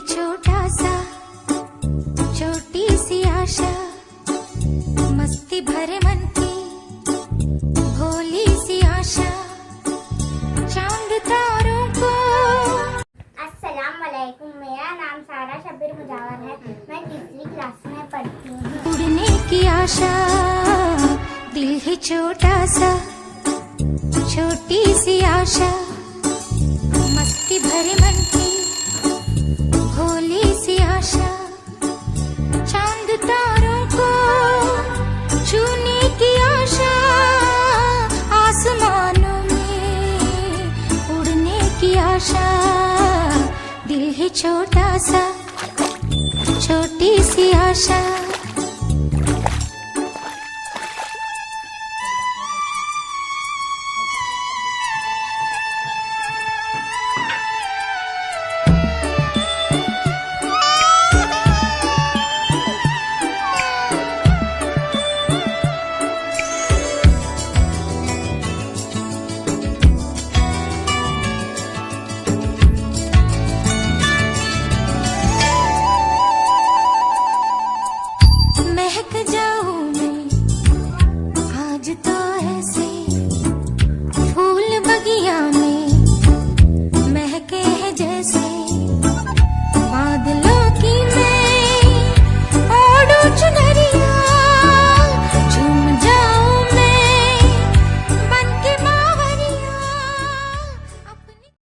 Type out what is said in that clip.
छोटा सा छोटी सी आशा, मस्ती भरे मन की भोली सी आशा, चांद तारों को। अस्सलाम वालेकुम, मेरा नाम सारा शब्बीर मुजावर है। मैं तीसरी क्लास में पढ़ती हूँ। उड़ने की आशा, दिल है छोटा सा छोटी सी आशा, मस्ती भरे मन की भोली सी आशा, चांद तारों को छूने की आशा, आसमानों में उड़ने की आशा, दिल है छोटा सा छोटी सी आशा।